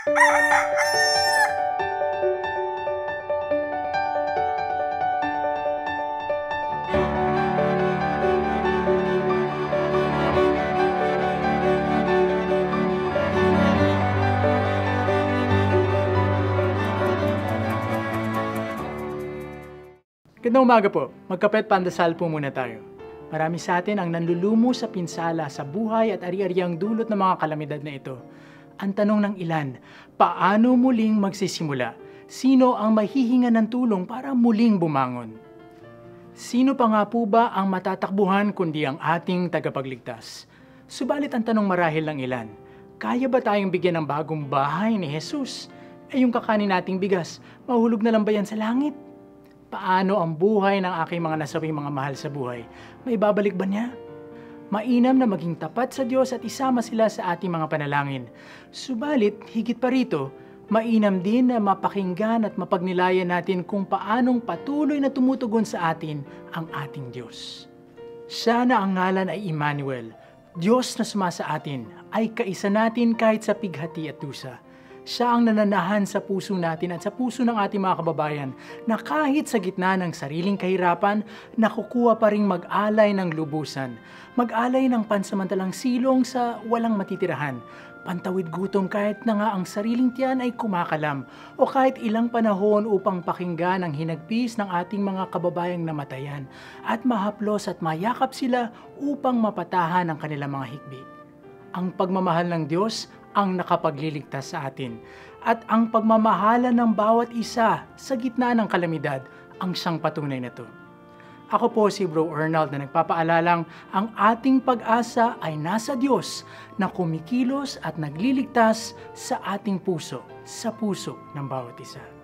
Gandang umaga po. Magkape at pandasal po muna tayo. Marami sa atin ang nanlulumo sa pinsala sa buhay at ari-ariang dulot ng mga kalamidad na ito. Ang tanong ng ilan, paano muling magsisimula? Sino ang mahihinga ng tulong para muling bumangon? Sino pa nga po ba ang matatakbuhan kundi ang ating tagapagligtas? Subalit ang tanong marahil ng ilan, kaya ba tayong bigyan ng bagong bahay ni Jesus? Yung kakanin nating bigas, mahulog na lang ba yan sa langit? Paano ang buhay ng aking mga nasawing mga mahal sa buhay? May babalik ba niya? Mainam na maging tapat sa Diyos at isama sila sa ating mga panalangin. Subalit, higit pa rito, mainam din na mapakinggan at mapagnilayan natin kung paanong patuloy na tumutugon sa atin ang ating Diyos. Siya na ang ngalan ay Emmanuel, Diyos na sumasa atin, ay kaisa natin kahit sa pighati at dusa. Siya ang nananahan sa puso natin at sa puso ng ating mga kababayan na kahit sa gitna ng sariling kahirapan, nakukuha pa ring mag-alay ng lubusan, mag-alay ng pansamantalang silong sa walang matitirahan, pantawid gutom kahit na nga ang sariling tiyan ay kumakalam, o kahit ilang panahon upang pakinggan ang hinagpis ng ating mga kababayang namatayan at mahaplos at mayakap sila upang mapatahan ang kanilang mga hikbi. Ang pagmamahal ng Diyos ang nakapagliligtas sa atin. At ang pagmamahala ng bawat isa sa gitna ng kalamidad ang siyang patunay na ito. Ako po si Bro Arnold na nagpapaalalang ang ating pag-asa ay nasa Diyos na kumikilos at nagliligtas sa ating puso, sa puso ng bawat isa.